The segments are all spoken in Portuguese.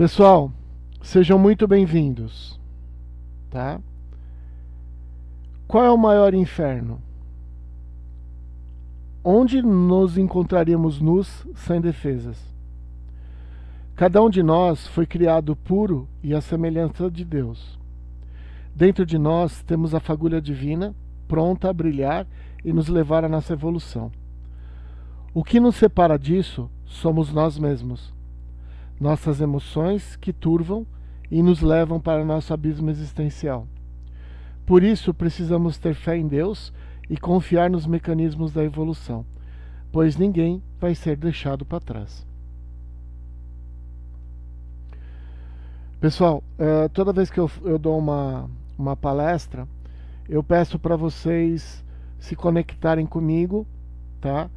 Pessoal, sejam muito bem-vindos, tá? Qual é o maior inferno? Onde nos encontraríamos nus, sem defesas? Cada um de nós foi criado puro e à semelhança de Deus. Dentro de nós temos a fagulha divina, pronta a brilhar e nos levar à nossa evolução. O que nos separa disso somos nós mesmos. Nossas emoções que turvam e nos levam para nosso abismo existencial. Por isso, precisamos ter fé em Deus e confiar nos mecanismos da evolução, pois ninguém vai ser deixado para trás. Pessoal, toda vez que eu dou uma palestra, eu peço para vocês se conectarem comigo, tá?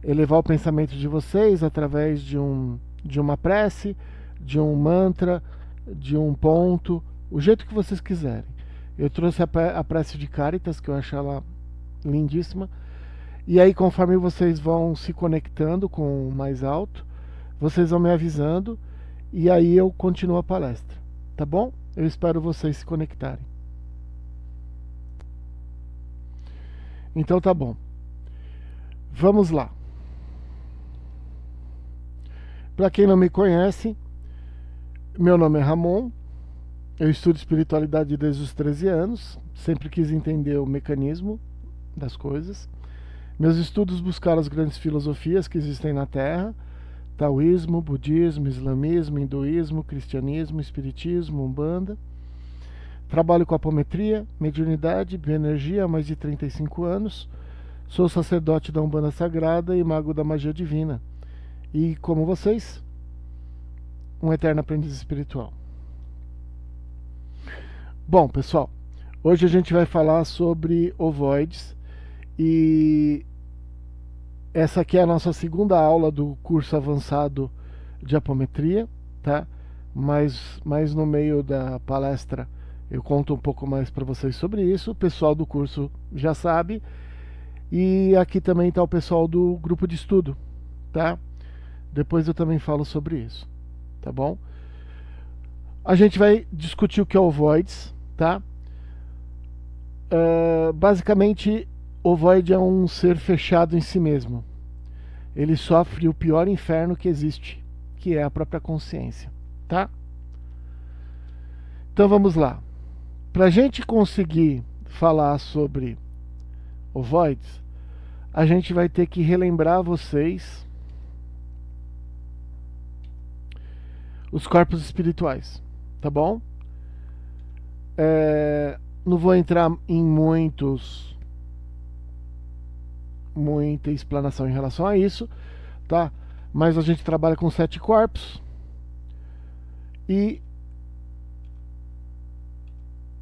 Elevar o pensamento de vocês através de uma prece, de um mantra, de um ponto, o jeito que vocês quiserem. Eu trouxe a prece de Caritas, que eu acho ela lindíssima. E aí, conforme vocês vão se conectando com o mais alto, vocês vão me avisando e aí eu continuo a palestra, tá bom? Eu espero vocês se conectarem. Então tá bom. Vamos lá. Para quem não me conhece, meu nome é Ramon, eu estudo espiritualidade desde os 13 anos, sempre quis entender o mecanismo das coisas. Meus estudos buscaram as grandes filosofias que existem na Terra: taoísmo, budismo, islamismo, hinduísmo, cristianismo, espiritismo, umbanda. Trabalho com apometria, mediunidade, bioenergia há mais de 35 anos. Sou sacerdote da Umbanda Sagrada e mago da magia divina. E, como vocês, um eterno aprendiz espiritual. Bom, pessoal, hoje a gente vai falar sobre ovoides e essa aqui é a nossa segunda aula do curso avançado de apometria, tá? Mas no meio da palestra eu conto um pouco mais para vocês sobre isso. O pessoal do curso já sabe. E aqui também está o pessoal do grupo de estudo, tá? Depois eu também falo sobre isso, tá bom? A gente vai discutir o que é ovoides, tá? Basicamente, ovoide é um ser fechado em si mesmo. Ele sofre o pior inferno que existe, que é a própria consciência, tá? Então vamos lá. Para a gente conseguir falar sobre ovoides, a gente vai ter que relembrar vocês os corpos espirituais, tá bom? Não vou entrar em muita explanação em relação a isso, tá? Mas a gente trabalha com 7 corpos e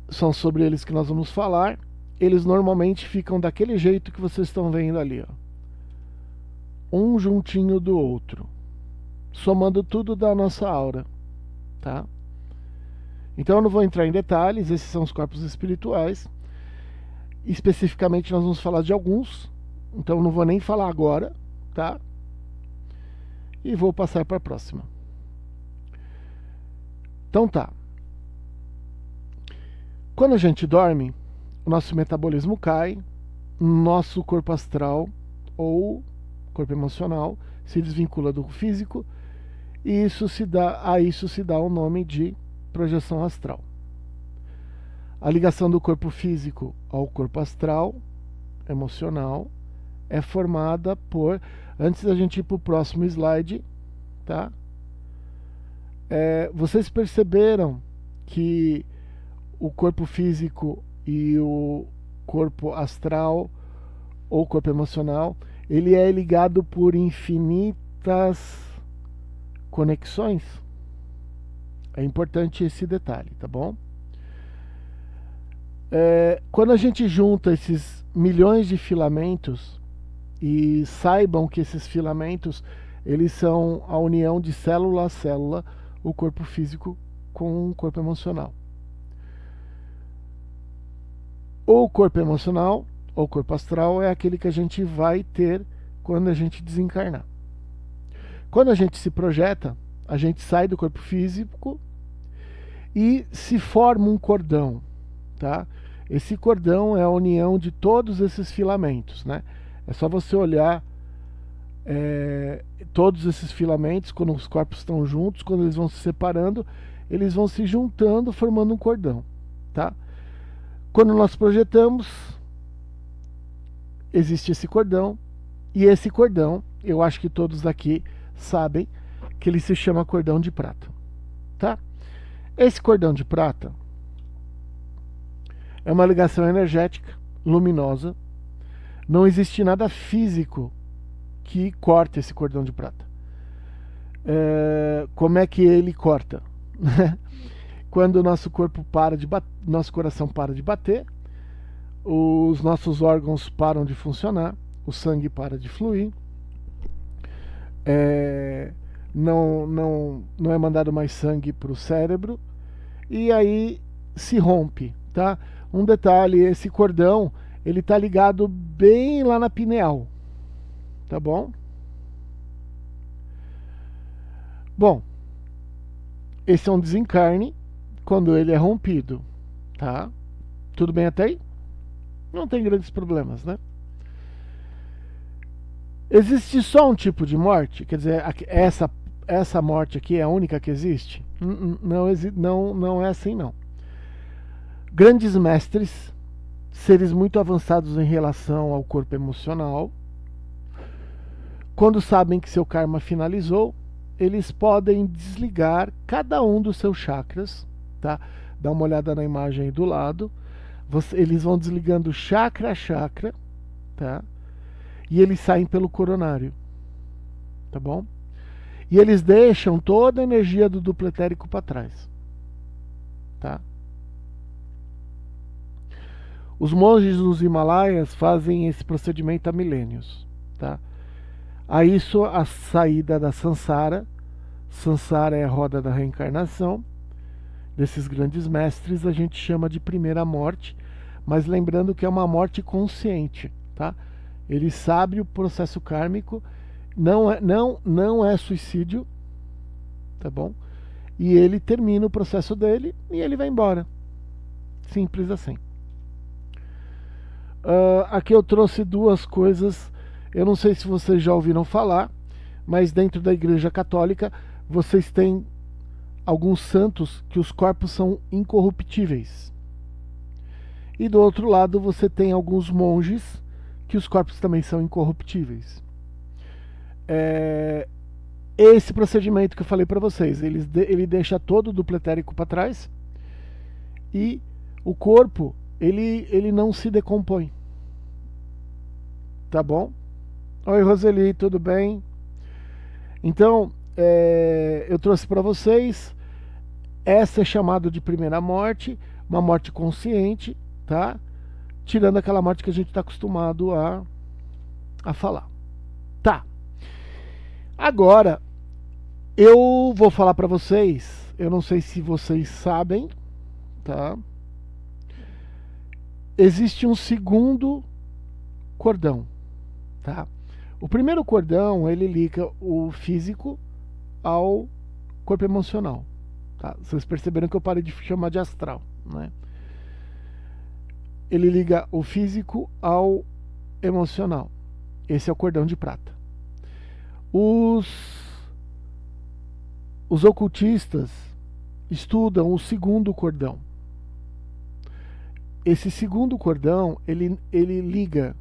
são sobre eles que nós vamos falar. Eles normalmente ficam daquele jeito que vocês estão vendo ali, ó. Um juntinho do outro, somando tudo da nossa aura, tá? Então eu não vou entrar em detalhes, esses são os corpos espirituais. Especificamente nós vamos falar de alguns, então eu não vou nem falar agora, tá? E vou passar para a próxima. Então tá. Quando a gente dorme, o nosso metabolismo cai, nosso corpo astral ou corpo emocional se desvincula do físico, e a isso se dá o nome de projeção astral. A ligação do corpo físico ao corpo astral, emocional, é formada por... Antes da gente ir para o próximo slide, tá? Vocês perceberam que o corpo físico e o corpo astral ou corpo emocional, ele é ligado por infinitas conexões? É importante esse detalhe, tá bom? Quando a gente junta esses milhões de filamentos, e saibam que esses filamentos, eles são a união de célula a célula, o corpo físico com o corpo emocional. O corpo emocional, ou corpo astral, é aquele que a gente vai ter quando a gente desencarnar. Quando a gente se projeta, A gente sai do corpo físico e se forma um cordão, tá? Esse cordão é a união de todos esses filamentos, né? É só você olhar todos esses filamentos, quando os corpos estão juntos, quando eles vão se separando, eles vão se juntando, formando um cordão, tá? Quando nós projetamos, existe esse cordão, e esse cordão, eu acho que todos aqui sabem que ele se chama cordão de prata, tá? Esse cordão de prata é uma ligação energética, luminosa. Não existe nada físico que corte esse cordão de prata. Como é que ele corta? Quando o nosso corpo para de bater, nosso coração para de bater, os nossos órgãos param de funcionar, o sangue para de fluir, não é mandado mais sangue para o cérebro, e aí se rompe, tá? Um detalhe, esse cordão, ele tá ligado bem lá na pineal, tá bom? Bom, esse é um desencarne quando ele é rompido, tá? Tudo bem até aí? Não tem grandes problemas, né? Existe só um tipo de morte? Quer dizer, essa morte aqui é a única que existe? Não é assim, não. Grandes mestres, seres muito avançados em relação ao corpo emocional, quando sabem que seu karma finalizou, eles podem desligar cada um dos seus chakras, tá? Dá uma olhada na imagem aí do lado. Eles vão desligando chakra a chakra, tá? E eles saem pelo coronário, tá bom? E eles deixam toda a energia do duplo etérico para trás, tá? Os monges nos Himalaias fazem esse procedimento há milênios, tá? A isso a saída da Sansara. Sansara é a roda da reencarnação desses grandes mestres, a gente chama de primeira morte, mas lembrando que é uma morte consciente, tá? Ele sabe o processo kármico, não é suicídio, tá bom? E ele termina o processo dele e ele vai embora. Simples assim. Aqui eu trouxe duas coisas, eu não sei se vocês já ouviram falar, mas dentro da Igreja Católica vocês têm alguns santos que os corpos são incorruptíveis. E do outro lado você tem alguns monges que os corpos também são incorruptíveis. Esse procedimento que eu falei para vocês, ele deixa todo o duplo etérico para trás e o corpo ele não se decompõe. Tá bom? Oi, Roseli, tudo bem? Então, eu trouxe para vocês, essa é chamada de primeira morte, uma morte consciente, tá? Tirando aquela morte que a gente está acostumado a falar. Tá. Agora, eu vou falar para vocês, eu não sei se vocês sabem, tá? Existe um segundo cordão, tá? O primeiro cordão, ele liga o físico ao corpo emocional, tá? Vocês perceberam que eu parei de chamar de astral, né? Ele liga o físico ao emocional. Esse é o cordão de prata. Os ocultistas estudam o segundo cordão. Esse segundo cordão, ele liga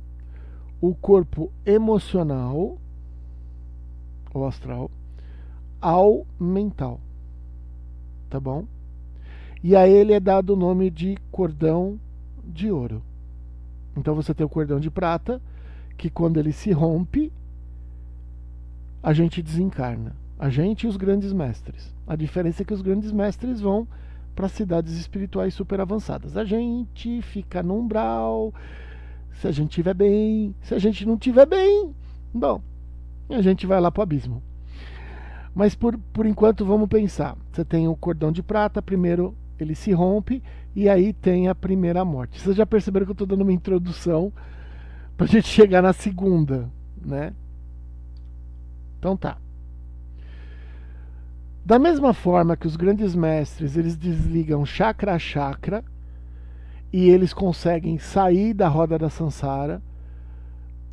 o corpo emocional, ou astral, ao mental, tá bom? E a ele é dado o nome de cordão de ouro. Então você tem o cordão de prata, que quando ele se rompe, a gente desencarna. A gente e os grandes mestres. A diferença é que os grandes mestres vão para cidades espirituais super avançadas. A gente fica no umbral, se a gente estiver bem. Se a gente não estiver bem, bom, a gente vai lá para o abismo. Mas por enquanto vamos pensar. Você tem o cordão de prata, primeiro ele se rompe e aí tem a primeira morte. Vocês já perceberam que eu estou dando uma introdução para a gente chegar na segunda, né? Então tá. Da mesma forma que os grandes mestres, eles desligam chakra a chakra e eles conseguem sair da roda da samsara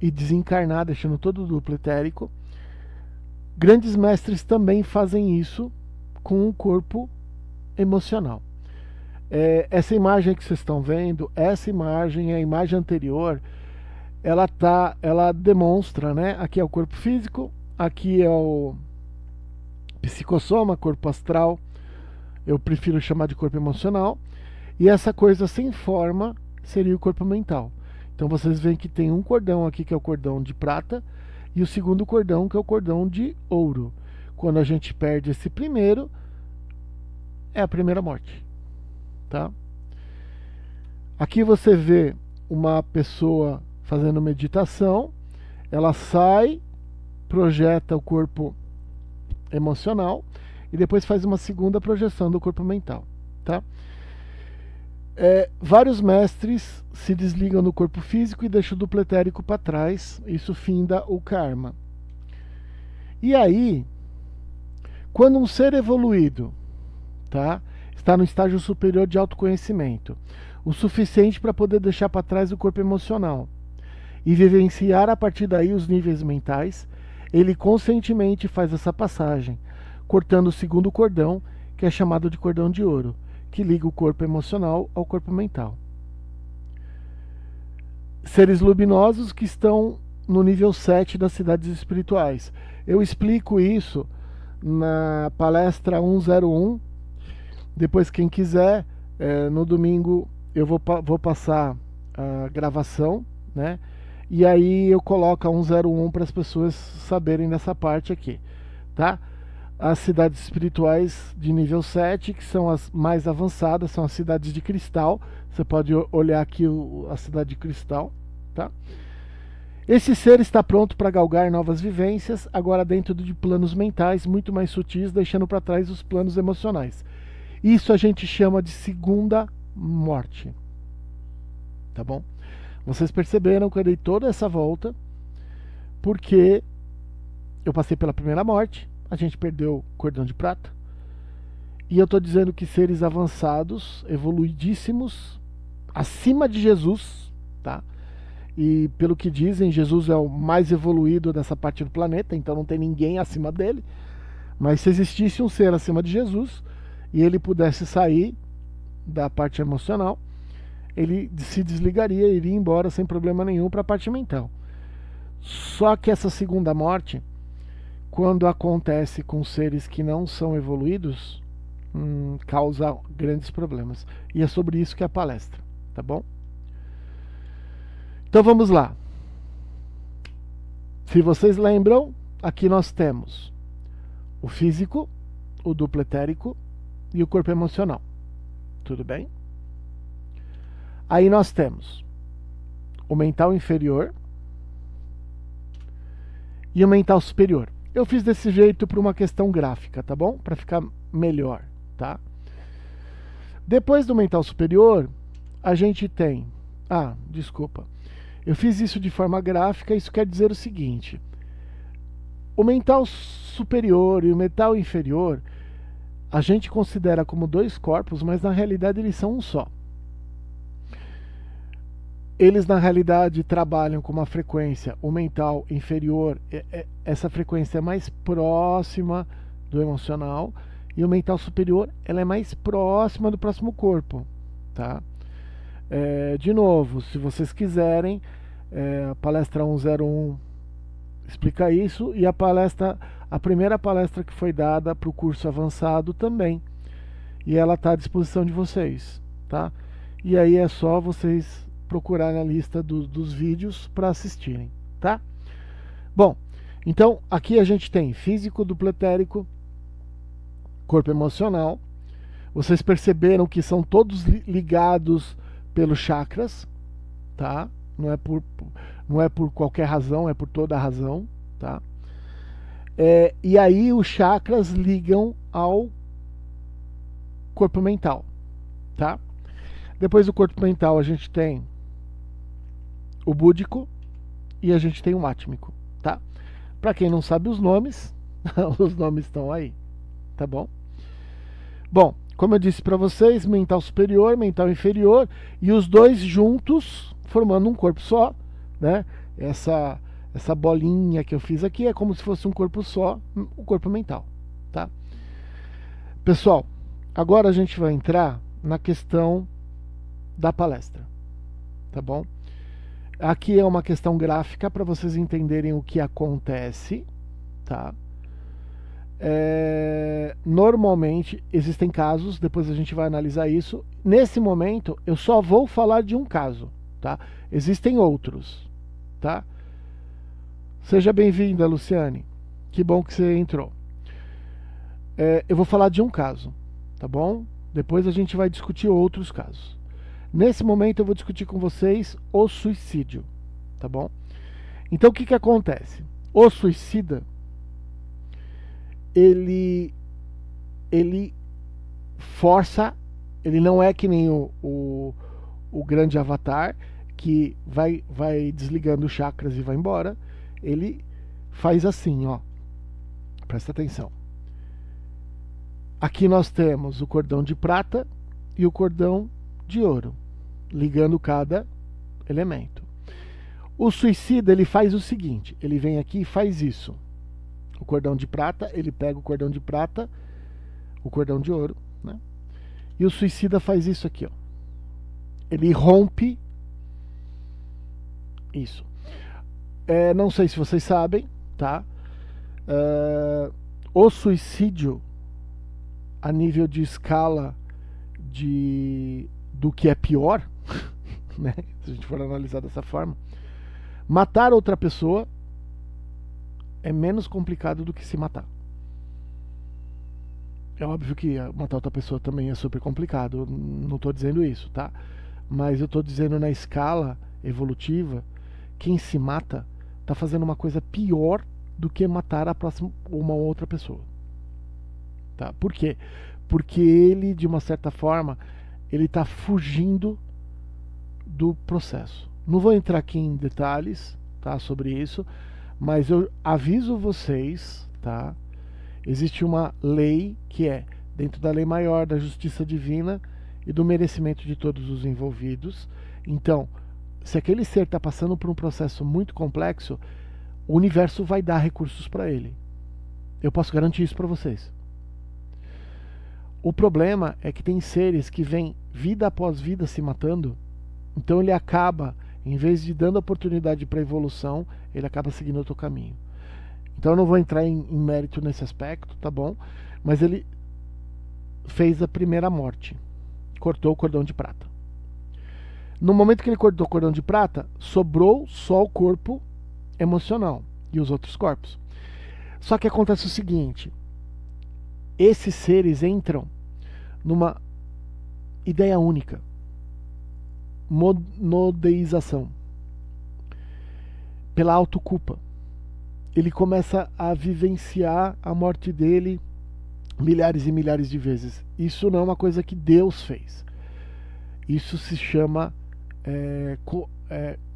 e desencarnar, deixando todo o duplo etérico, grandes mestres também fazem isso com o corpo emocional. Essa imagem que vocês estão vendo, essa imagem é a imagem anterior, ela demonstra, né? Aqui é o corpo físico, aqui é o psicossoma, corpo astral, eu prefiro chamar de corpo emocional, e essa coisa sem forma seria o corpo mental. Então vocês veem que tem um cordão aqui que é o cordão de prata e o segundo cordão que é o cordão de ouro. Quando a gente perde esse primeiro, é a primeira morte, tá? Aqui você vê uma pessoa fazendo meditação, ela sai, projeta o corpo emocional e depois faz uma segunda projeção do corpo mental, tá? Vários mestres se desligam do corpo físico e deixam o duplo etérico para trás, isso finda o karma. E aí, quando um ser evoluído, tá, está no estágio superior de autoconhecimento, o suficiente para poder deixar para trás o corpo emocional e vivenciar a partir daí os níveis mentais, ele conscientemente faz essa passagem, cortando o segundo cordão, que é chamado de cordão de ouro, que liga o corpo emocional ao corpo mental. Seres luminosos que estão no nível 7 das cidades espirituais. Eu explico isso na palestra 101. Depois, quem quiser, no domingo eu vou passar a gravação, né? E aí eu coloco a 101 para as pessoas saberem dessa parte aqui, tá? As cidades espirituais de nível 7, que são as mais avançadas, são as cidades de cristal. Você pode olhar aqui a cidade de cristal, tá? Esse ser está pronto para galgar novas vivências, agora dentro de planos mentais muito mais sutis, deixando para trás os planos emocionais. Isso a gente chama de segunda morte, tá bom? Vocês perceberam que eu dei toda essa volta porque eu passei pela primeira morte, a gente perdeu o cordão de prata, e eu estou dizendo que seres avançados, evoluidíssimos, acima de Jesus, tá? E pelo que dizem, Jesus é o mais evoluído dessa parte do planeta, então não tem ninguém acima dele. Mas se existisse um ser acima de Jesus e ele pudesse sair da parte emocional, ele se desligaria e iria embora sem problema nenhum para a parte mental. Só que essa segunda morte, quando acontece com seres que não são evoluídos, causa grandes problemas. E é sobre isso que é a palestra, tá bom? Então vamos lá. Se vocês lembram, aqui nós temos o físico, o duplo etérico e o corpo emocional. Tudo bem? Aí nós temos o mental inferior e o mental superior. Eu fiz desse jeito por uma questão gráfica, tá bom? Para ficar melhor, tá? Depois do mental superior, a gente tem... desculpa. Eu fiz isso de forma gráfica, isso quer dizer o seguinte. O mental superior e o mental inferior, a gente considera como dois corpos, mas na realidade eles são um só. Eles na realidade trabalham com uma frequência, o mental inferior, essa frequência é mais próxima do emocional, e o mental superior, ela é mais próxima do próximo corpo, tá? De novo, se vocês quiserem, a palestra 101 explica isso, e a primeira palestra que foi dada para o curso avançado também, e ela está à disposição de vocês, tá? E aí é só vocês procurar na lista dos vídeos para assistirem, tá? Bom, então aqui a gente tem físico, duplo etérico, corpo emocional. Vocês perceberam que são todos ligados pelos chakras, tá? Não é por qualquer razão, é por toda a razão, tá? E aí os chakras ligam ao corpo mental, tá? Depois do corpo mental a gente tem o búdico e a gente tem o átmico, tá? Para quem não sabe os nomes, os nomes estão aí, tá bom? Bom, como eu disse para vocês, mental superior, mental inferior, e os dois juntos formando um corpo só, né? Essa bolinha que eu fiz aqui é como se fosse um corpo só, o corpo mental, tá? Pessoal, agora a gente vai entrar na questão da palestra, tá bom? Aqui é uma questão gráfica para vocês entenderem o que acontece, tá? Normalmente existem casos, depois a gente vai analisar isso. Nesse momento eu só vou falar de um caso, tá? Existem outros, tá? Seja bem-vinda, Luciane. Que bom que você entrou. Eu vou falar de um caso, tá bom? Depois a gente vai discutir outros casos. Nesse momento eu vou discutir com vocês o suicídio, tá bom? Então o que acontece? O suicida, ele força, ele não é que nem o grande avatar que vai desligando os chakras e vai embora. Ele faz assim, ó. Presta atenção. Aqui nós temos o cordão de prata e o cordão de ouro, ligando cada elemento. O suicida, ele faz o seguinte, ele vem aqui e faz isso. O cordão de prata, ele pega o cordão de prata, o cordão de ouro, né? E o suicida faz isso aqui, ó. Ele rompe isso. Não sei se vocês sabem, tá? O suicídio, a nível de escala do que é pior, né? Se a gente for analisar dessa forma, matar outra pessoa é menos complicado do que se matar. É óbvio que matar outra pessoa também é super complicado, não estou dizendo isso, tá? Mas eu estou dizendo na escala evolutiva, quem se mata está fazendo uma coisa pior do que matar uma outra pessoa. Tá? Por quê? Porque ele, de uma certa forma, ele está fugindo do processo. Não vou entrar aqui em detalhes, tá, sobre isso, mas eu aviso vocês, tá? Existe uma lei que é dentro da lei maior da justiça divina e do merecimento de todos os envolvidos. Então, se aquele ser está passando por um processo muito complexo, o universo vai dar recursos para ele. Eu posso garantir isso para vocês. O problema é que tem seres que vêm vida após vida se matando, então ele acaba, em vez de dando oportunidade para evolução, ele acaba seguindo outro caminho. Então eu não vou entrar em mérito nesse aspecto, tá bom? Mas ele fez a primeira morte, cortou o cordão de prata. No momento que ele cortou o cordão de prata, sobrou só o corpo emocional e os outros corpos. Só que acontece o seguinte, esses seres entram numa ideia única, monodeização, pela autoculpa. Ele começa a vivenciar a morte dele milhares e milhares de vezes. Isso não é uma coisa que Deus fez. Isso se chama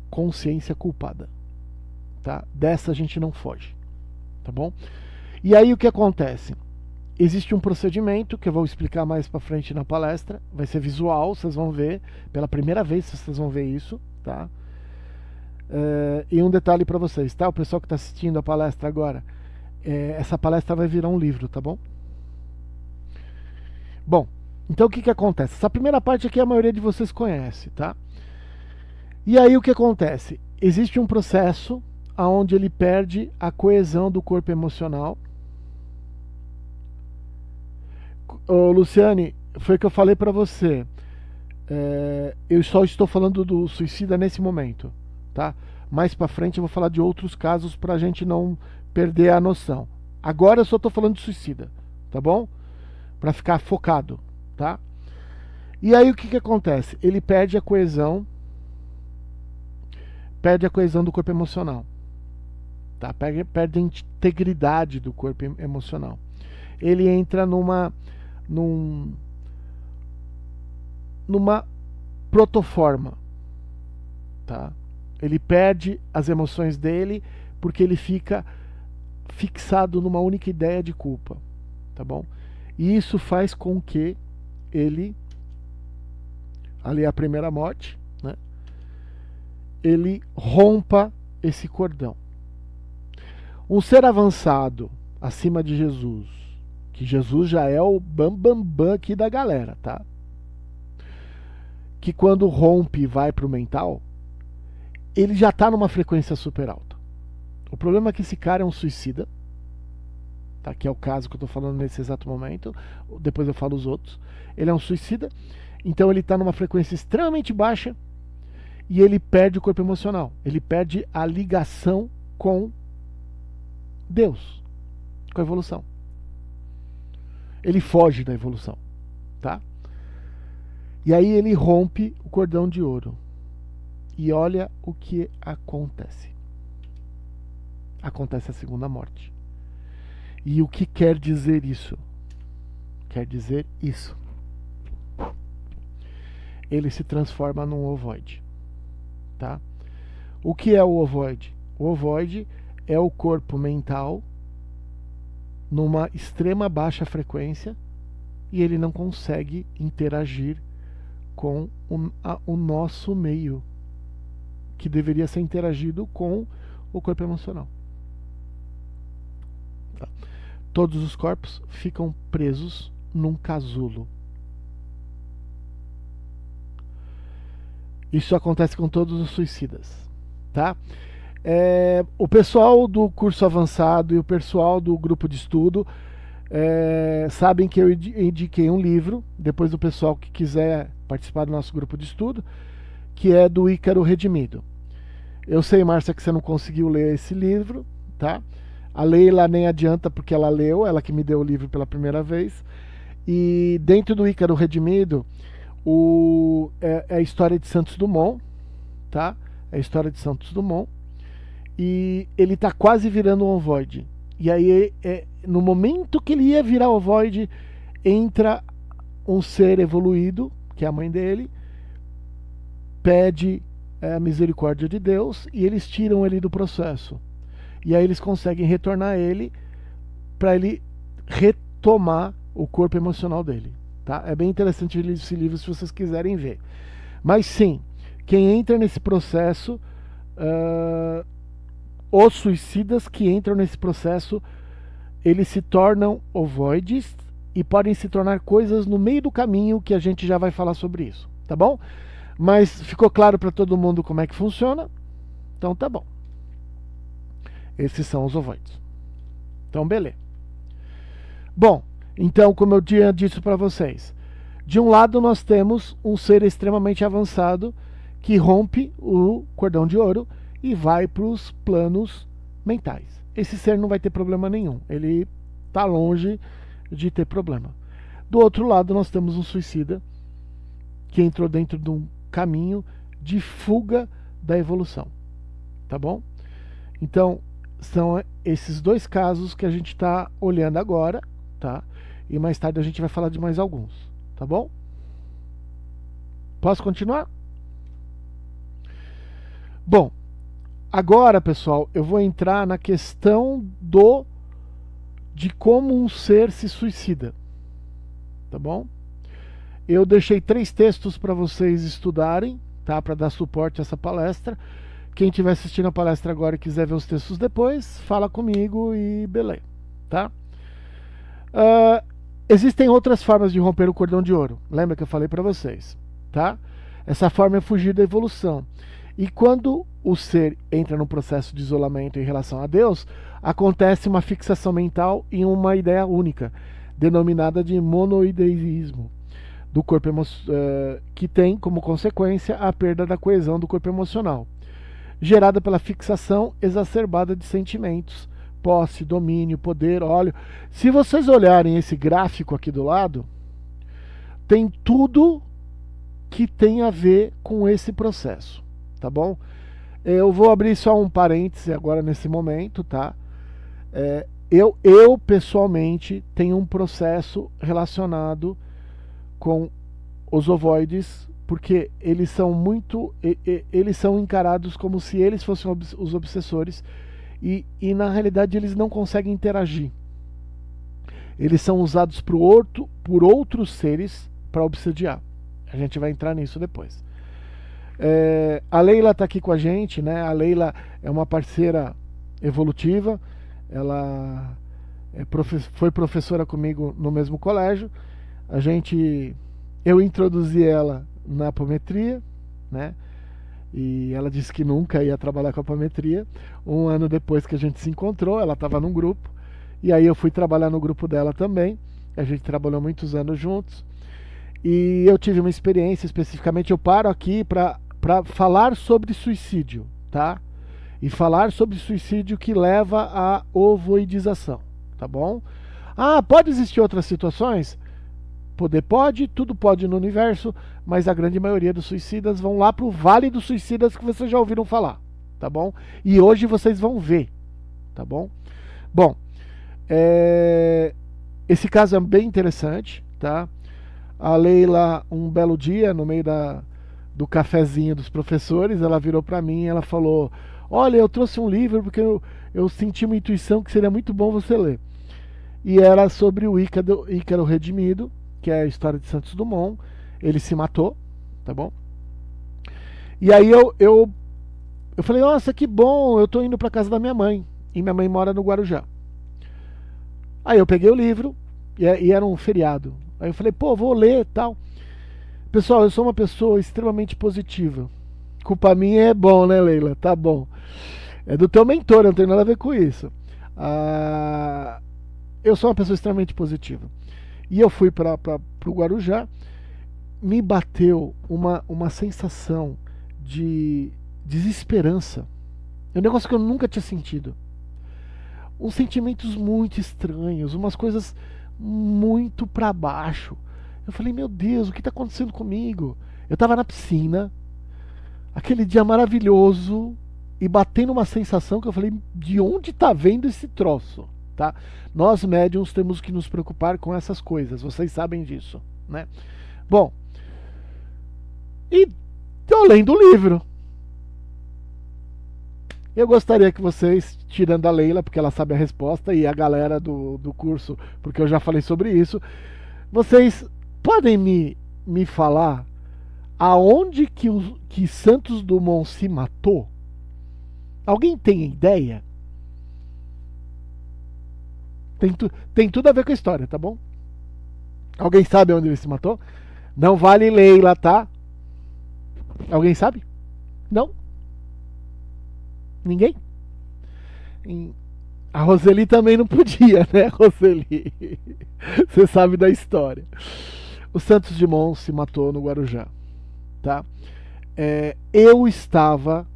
consciência culpada. Tá? Dessa a gente não foge. Tá bom? E aí o que acontece? Existe um procedimento que eu vou explicar mais para frente na palestra. Vai ser visual, vocês vão ver. Pela primeira vez vocês vão ver isso. Tá? E um detalhe para vocês, tá? O pessoal que está assistindo a palestra agora, essa palestra vai virar um livro, tá bom? Bom, então o que acontece? Essa primeira parte aqui a maioria de vocês conhece, tá? E aí o que acontece? Existe um processo onde ele perde a coesão do corpo emocional. Luciane, foi o que eu falei para você. Eu só estou falando do suicida nesse momento. Tá? Mais para frente eu vou falar de outros casos para a gente não perder a noção. Agora eu só estou falando de suicida, tá bom? Para ficar focado, tá? E aí o que acontece? Ele perde a coesão do corpo emocional, tá? Perde a integridade do corpo emocional. Ele entra numa protoforma, tá? Ele perde as emoções dele porque ele fica fixado numa única ideia de culpa, tá bom? E isso faz com que ele, ali é a primeira morte, né, ele rompa esse cordão. Um ser avançado acima de Jesus, que Jesus já é o bam aqui da galera, tá? Que quando rompe e vai pro mental, ele já tá numa frequência super alta. O problema é que esse cara é um suicida, tá? Que é o caso que eu tô falando nesse exato momento, depois eu falo os outros. Ele é um suicida, então ele tá numa frequência extremamente baixa e ele perde o corpo emocional, ele perde a ligação com Deus, com a evolução. Ele foge da evolução, tá? E aí ele rompe o cordão de ouro. E olha o que acontece. Acontece a segunda morte. E o que quer dizer isso? Quer dizer isso. Ele se transforma num ovoide, tá? O que é o ovoide? O ovoide é o corpo mental numa extrema baixa frequência e ele não consegue interagir com o nosso meio, que deveria ser interagido com o corpo emocional. Tá? Todos os corpos ficam presos num casulo. Isso acontece com todos os suicidas, tá? O pessoal do curso avançado e o pessoal do grupo de estudo sabem que eu indiquei um livro, depois o pessoal que quiser participar do nosso grupo de estudo, que é do Ícaro Redimido. Eu sei, Márcia, que você não conseguiu ler esse livro, tá? A Leila nem adianta porque ela leu, ela que me deu o livro pela primeira vez. E dentro do Ícaro Redimido, é a história de Santos Dumont, tá? É a história de Santos Dumont. E ele tá quase virando um ovoide. E aí, no momento que ele ia virar ovoide, entra um ser evoluído, que é a mãe dele, pede a misericórdia de Deus e eles tiram ele do processo. E aí eles conseguem retornar ele para ele retomar o corpo emocional dele. Tá? É bem interessante esse livro se vocês quiserem ver. Mas sim, quem entra nesse processo, os suicidas que entram nesse processo, eles se tornam ovoides e podem se tornar coisas no meio do caminho que a gente já vai falar sobre isso, tá bom? Mas ficou claro para todo mundo como é que funciona? Então tá bom. Esses são os ovoides. Então beleza. Bom, então como eu tinha dito para vocês, de um lado nós temos um ser extremamente avançado que rompe o cordão de ouro e vai para os planos mentais. Esse ser não vai ter problema nenhum. Ele está longe de ter problema. Do outro lado nós temos um suicida que entrou dentro de um caminho de fuga da evolução, tá bom? Então são esses dois casos que a gente está olhando agora, tá? E mais tarde a gente vai falar de mais alguns, tá bom? Posso continuar? Bom, agora, pessoal, eu vou entrar na questão de como um ser se suicida, tá bom? Eu deixei 3 textos para vocês estudarem, tá? Para dar suporte a essa palestra. Quem estiver assistindo a palestra agora e quiser ver os textos depois, fala comigo e beleza, tá? Existem outras formas de romper o cordão de ouro. Lembra que eu falei para vocês, tá? Essa forma é fugir da evolução. E quando o ser entra num processo de isolamento em relação a Deus, acontece uma fixação mental em uma ideia única, denominada de monoideísmo do corpo que tem como consequência a perda da coesão do corpo emocional, gerada pela fixação exacerbada de sentimentos, posse, domínio, poder, óleo. Se vocês olharem esse gráfico aqui do lado, tem tudo que tem a ver com esse processo, tá bom? Eu vou abrir só um parêntese agora nesse momento, tá? Eu pessoalmente tenho um processo relacionado com os ovoides, porque eles são encarados como se eles fossem os obsessores e na realidade eles não conseguem interagir. eles são usados por outros seres para obsidiar. A gente vai entrar nisso depois. A Leila está aqui com a gente, né? A Leila é uma parceira evolutiva, ela foi professora comigo no mesmo colégio. Eu introduzi ela na apometria, né? E ela disse que nunca ia trabalhar com apometria. Um ano depois que a gente se encontrou, ela estava num grupo, e aí eu fui trabalhar no grupo dela também. A gente trabalhou muitos anos juntos. E eu tive uma experiência, especificamente, eu paro aqui para falar sobre suicídio, tá? E falar sobre suicídio que leva à ovoidização, tá bom? Ah, pode existir outras situações? Pode, tudo pode no universo, mas a grande maioria dos suicidas vão lá pro Vale dos Suicidas, que vocês já ouviram falar, tá bom? E hoje vocês vão ver, tá bom? Bom, esse caso é bem interessante, tá? A Leila, um belo dia, no meio do cafezinho dos professores, ela virou para mim e ela falou: olha, eu trouxe um livro porque eu senti uma intuição que seria muito bom você ler. E era sobre o Ícaro Redimido, que é a história de Santos Dumont. Ele se matou, tá bom? E aí eu falei: nossa, que bom, eu tô indo pra casa da minha mãe. E minha mãe mora no Guarujá. Aí eu peguei o livro, e era um feriado. Aí eu falei: pô, vou ler e tal. Pessoal, eu sou uma pessoa extremamente positiva. Culpa minha é bom, né, Leila? Tá bom. É do teu mentor, não tem nada a ver com isso. Eu sou uma pessoa extremamente positiva. E eu fui para o Guarujá, me bateu uma sensação de desesperança. É um negócio que eu nunca tinha sentido. Uns sentimentos muito estranhos, umas coisas muito para baixo. Eu falei: meu Deus, o que está acontecendo comigo? Eu estava na piscina, aquele dia maravilhoso, e batendo uma sensação que eu falei: de onde está vendo esse troço? Tá? Nós médiums temos que nos preocupar com essas coisas, vocês sabem disso, né? Bom, e tô lendo o livro. Eu gostaria que vocês, tirando a Leila, porque ela sabe a resposta, e a galera do curso, porque eu já falei sobre isso, vocês podem me falar aonde que Santos Dumont se matou? Alguém tem ideia? Tem tudo a ver com a história, tá bom? Alguém sabe onde ele se matou? Não vale Leila, tá? Alguém sabe? Não? Ninguém? A Roseli também não podia, né, Roseli? Você sabe da história. O Santos Dumont se matou no Guarujá, tá? Eu estava,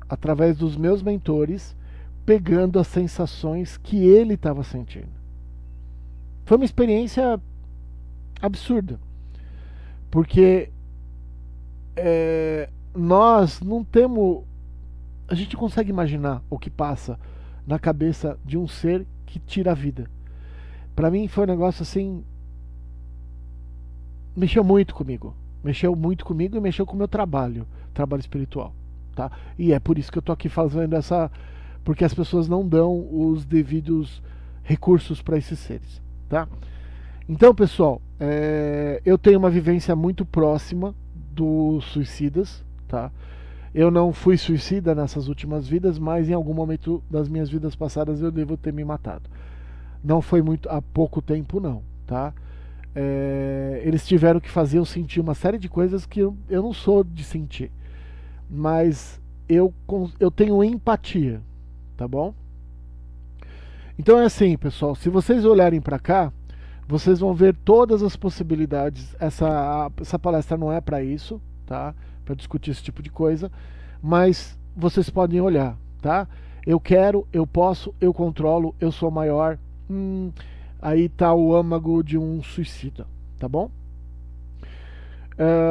através dos meus mentores, pegando as sensações que ele estava sentindo. Foi uma experiência absurda, porque nós não temos... A gente consegue imaginar o que passa na cabeça de um ser que tira a vida. Para mim foi um negócio assim... Mexeu muito comigo e mexeu com o meu trabalho espiritual, tá? E é por isso que eu tô aqui fazendo essa... Porque as pessoas não dão os devidos recursos para esses seres, tá? Então, pessoal, eu tenho uma vivência muito próxima dos suicidas, tá? Eu não fui suicida nessas últimas vidas, mas em algum momento das minhas vidas passadas eu devo ter me matado. Não foi há pouco tempo, não, tá? Eles tiveram que fazer eu sentir uma série de coisas que eu não sou de sentir, mas eu tenho empatia, tá bom? Então é assim, pessoal, se vocês olharem para cá, vocês vão ver todas as possibilidades. Essa palestra não é para isso, tá? Para discutir esse tipo de coisa, mas vocês podem olhar, tá? Eu quero, eu posso, eu controlo, eu sou maior. Aí tá o âmago de um suicida, tá bom?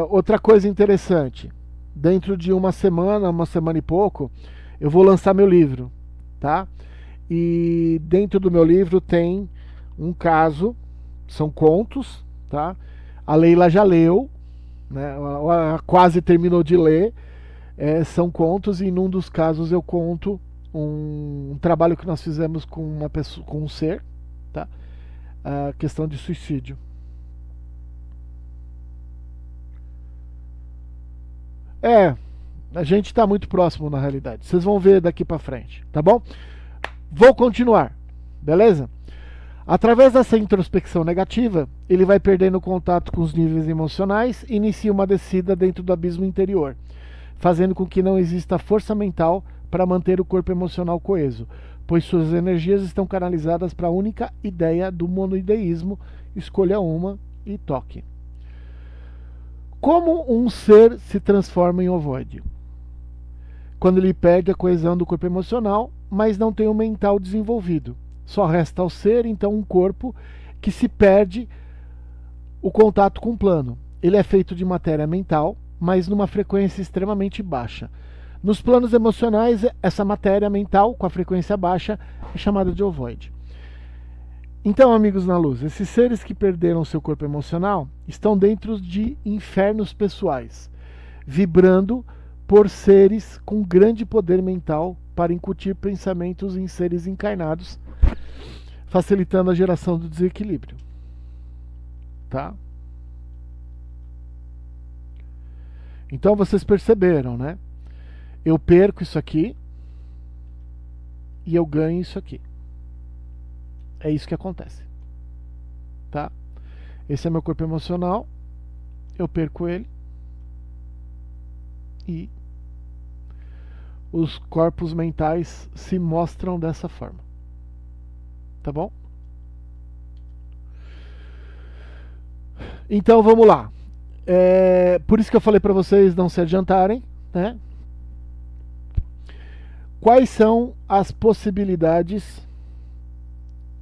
Outra coisa interessante, dentro de uma semana e pouco, eu vou lançar meu livro, tá? E dentro do meu livro tem um caso, são contos, tá? A Leila já leu, né? Ela quase terminou de ler. São contos, e num dos casos eu conto um trabalho que nós fizemos com uma pessoa, com um ser, tá? a questão de suicídio. A gente está muito próximo na realidade. Vocês vão ver daqui para frente, tá bom? Vou continuar, beleza? Através dessa introspecção negativa, ele vai perdendo contato com os níveis emocionais e inicia uma descida dentro do abismo interior, fazendo com que não exista força mental para manter o corpo emocional coeso, pois suas energias estão canalizadas para a única ideia do monoideísmo. Escolha uma e toque. Como um ser se transforma em ovoide? Quando ele perde a coesão do corpo emocional, mas não tem o mental desenvolvido. Só resta ao ser, então, um corpo que se perde o contato com o plano. Ele é feito de matéria mental, mas numa frequência extremamente baixa. Nos planos emocionais, essa matéria mental com a frequência baixa é chamada de ovoide. Então, amigos na luz, esses seres que perderam seu corpo emocional estão dentro de infernos pessoais, vibrando por seres com grande poder mental para incutir pensamentos em seres encarnados, facilitando a geração do desequilíbrio. Tá? Então vocês perceberam, né? Eu perco isso aqui e eu ganho isso aqui. É isso que acontece. Tá? Esse é meu corpo emocional, eu perco ele e os corpos mentais se mostram dessa forma. Tá bom? Então vamos lá. Por isso que eu falei para vocês não se adiantarem, né? Quais são as possibilidades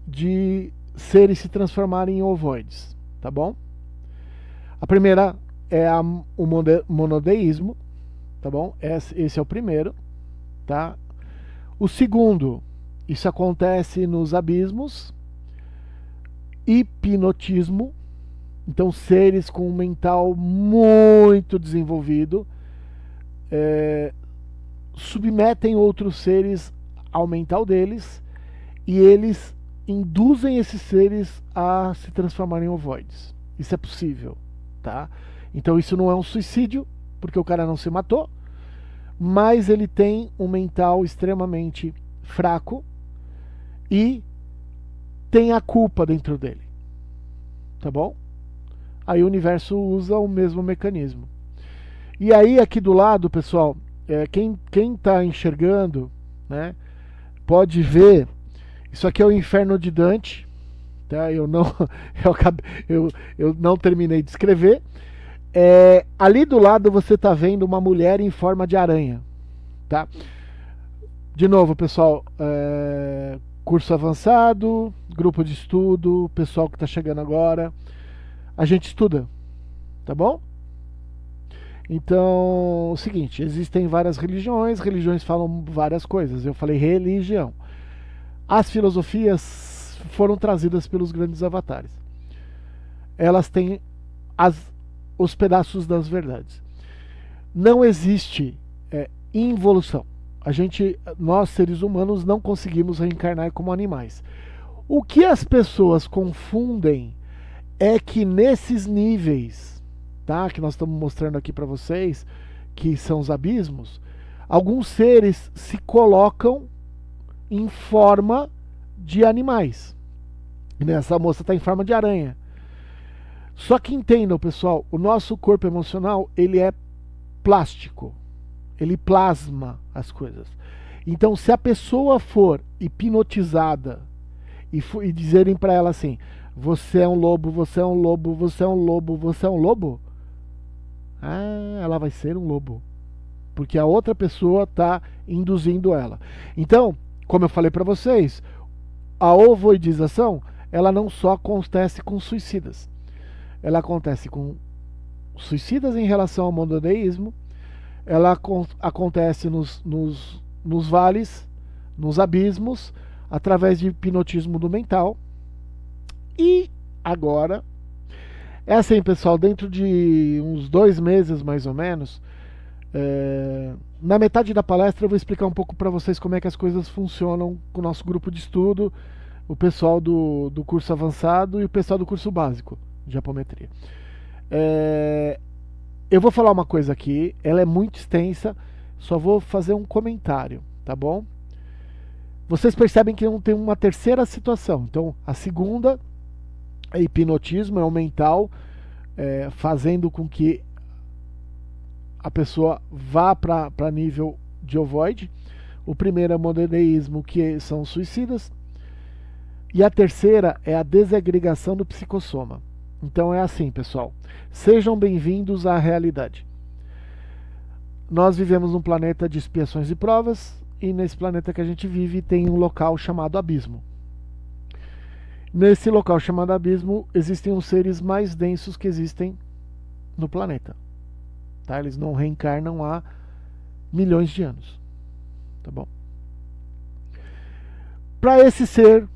de seres se transformarem em ovoides? Tá bom? A primeira é o monodeísmo, tá bom? Esse é o primeiro, tá? O segundo, isso acontece nos abismos. Hipnotismo, então seres com um mental muito desenvolvido submetem outros seres ao mental deles e eles induzem esses seres a se transformarem em ovoides. Isso é possível, tá? Então isso não é um suicídio, porque o cara não se matou, mas ele tem um mental extremamente fraco e tem a culpa dentro dele, tá bom? Aí o universo usa o mesmo mecanismo. E aí aqui do lado, pessoal, quem está enxergando, né, pode ver. Isso aqui é o Inferno de Dante, tá? Eu não terminei de escrever. Ali do lado você está vendo uma mulher em forma de aranha, tá? De novo, pessoal, curso avançado, grupo de estudo, pessoal que está chegando agora, a gente estuda, tá bom? Então, o seguinte, existem várias religiões falam várias coisas, eu falei religião. As filosofias foram trazidas pelos grandes avatares. Elas têm os pedaços das verdades. Não existe involução. Nós seres humanos não conseguimos reencarnar como animais. O que as pessoas confundem é que nesses níveis, tá, que nós estamos mostrando aqui para vocês, que são os abismos, alguns seres se colocam em forma de animais. Essa moça está em forma de aranha. Só que entendam, pessoal, o nosso corpo emocional, ele é plástico. Ele plasma as coisas. Então, se a pessoa for hipnotizada e dizerem para ela assim: você é um lobo, você é um lobo, você é um lobo, você é um lobo, ela vai ser um lobo. Porque a outra pessoa está induzindo ela. Então, como eu falei para vocês, a ovoidização, ela não só acontece com suicidas. Ela acontece com suicidas em relação ao monodeísmo, ela acontece nos vales, nos abismos, através de hipnotismo do mental. E agora, é assim, pessoal, dentro de uns 2 meses mais ou menos, na metade da palestra eu vou explicar um pouco para vocês como é que as coisas funcionam com o nosso grupo de estudo, o pessoal do curso avançado e o pessoal do curso básico de apometria. Eu vou falar uma coisa aqui, ela é muito extensa, só vou fazer um comentário, tá bom? Vocês percebem que não tem uma terceira situação. Então, a segunda é hipnotismo, é o mental, fazendo com que a pessoa vá para nível de ovoide. O primeiro é o monoteísmo, que são suicidas. E a terceira é a desagregação do psicossoma. Então é assim, pessoal. Sejam bem-vindos à realidade. Nós vivemos num planeta de expiações e provas, e nesse planeta que a gente vive tem um local chamado abismo. Nesse local chamado abismo existem os seres mais densos que existem no planeta. Tá? Eles não reencarnam há milhões de anos. Tá bom? Para esse ser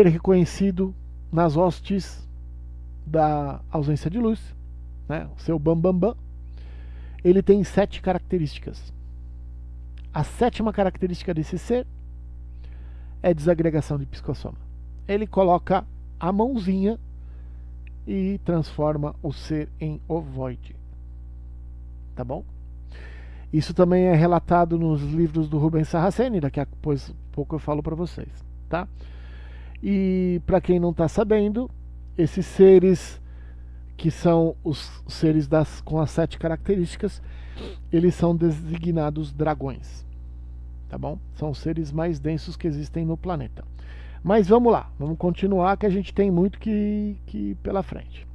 reconhecido nas hostes da ausência de luz, né? O seu bambambam, ele tem 7 características. A 7ª característica desse ser é desagregação de psicossoma. Ele coloca a mãozinha e transforma o ser em ovoide. Tá bom? Isso também é relatado nos livros do Rubens Saraceni, daqui a pouco eu falo para vocês, tá? E para quem não está sabendo, esses seres que são os seres com as 7 características, eles são designados dragões, tá bom? São os seres mais densos que existem no planeta. Mas vamos lá, vamos continuar que a gente tem muito que pela frente.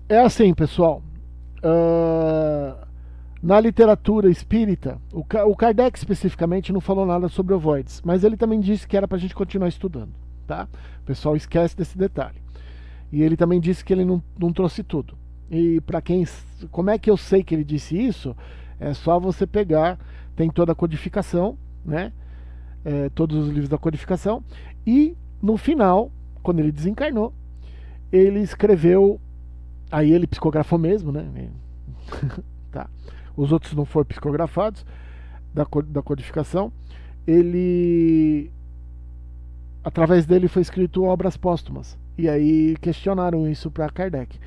É assim, pessoal. Na literatura espírita, o Kardec especificamente não falou nada sobre ovoides, mas ele também disse que era para a gente continuar estudando, tá? O pessoal esquece desse detalhe. E ele também disse que ele não trouxe tudo. E para como é que eu sei que ele disse isso? É só você pegar, tem toda a codificação, né? Todos os livros da codificação, e no final, quando ele desencarnou, ele escreveu, aí ele psicografou mesmo, né? Tá. Os outros não foram psicografados da codificação. Ele, através dele foi escrito obras póstumas, e aí questionaram isso para Kardec.